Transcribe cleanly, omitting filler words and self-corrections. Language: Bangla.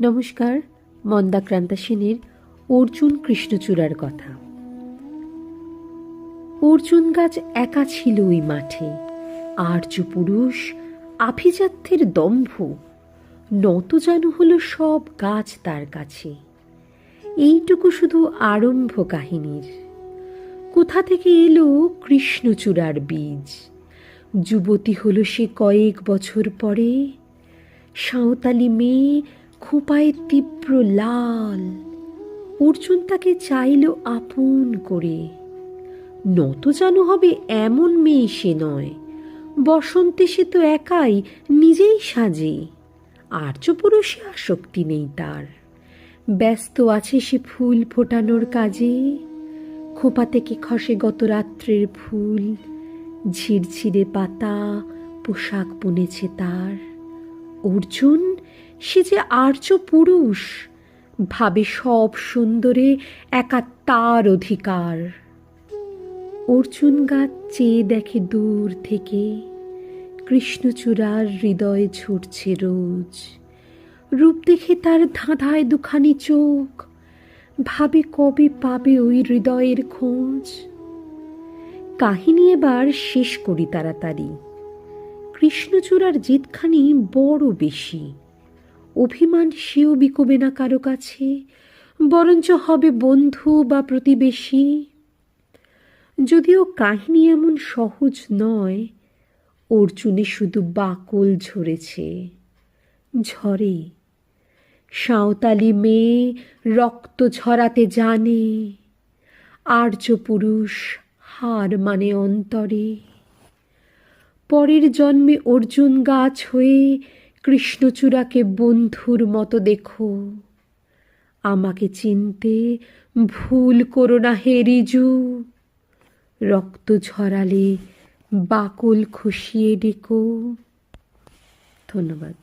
নমস্কার। মন্দাক্রান্তা সেনের অর্জুন কৃষ্ণচূড়ার কথা। অর্জুন গাছ একা ছিল ওই মাঠে, আর্য পুরুষ আভিজাত্যের দম্ভ নত যেন হলো সব গাছ তার কাছে। এইটুকু শুধু আরম্ভ কাহিনীর। কোথা থেকে এলো কৃষ্ণচূড়ার বীজ? যুবতী হলো সে কয়েক বছর পরে, সাঁওতালি মেয়ে, খোঁপায় তীব্র লাল। অর্জুন তাকে চাইল আপন করে। নত জানু হবে এমন মেয়ে সে নয়, বসন্তে সে তো একাই নিজেই সাজে। আর্য পুরুষে আসক্তি নেই তার, ব্যস্ত আছে সে ফুল ফোটানোর কাজে। খোঁপা থেকে খসে গত রাত্রের ফুল, ঝিরঝিরে পাতা পোশাক বুনেছে তার। অর্জুন সে যে আর্য পুরুষ, ভাবে সব সুন্দরে একা তার অধিকার। অর্জুন গাছ চেয়ে দেখে দূর থেকে, কৃষ্ণচূড়ার হৃদয়ে ঝরছে রোজ। রূপ দেখে তার ধাঁধায় দুখানি চোখ, ভাবে কবে পাবে ওই হৃদয়ের খোঁজ। কাহিনী এবার শেষ করি তাড়াতাড়ি। কৃষ্ণচূড়ার জেদখানি বড় বেশি। অভিমান সেও বিকোবে না কারো কাছে, বরঞ্চ হবে বন্ধু বা প্রতিবেশী। যদিও কাহিনী এমন সহজ নয়, অর্জুনে শুধু বাকল ঝরেছে। ঝরে সাঁওতালি মেয়ে রক্ত ঝরাতে জানে, আর্য পুরুষ হার মানে অন্তরে। পরের জন্মে অর্জুন গাছ হয়ে কৃষ্ণচূড়াকে বন্ধুর মতো দেখো। আমাকে চিনতে ভুল করো না হে রিজু, রক্ত ঝরালে বাকল খসিয়ে ডেকো। ধন্যবাদ।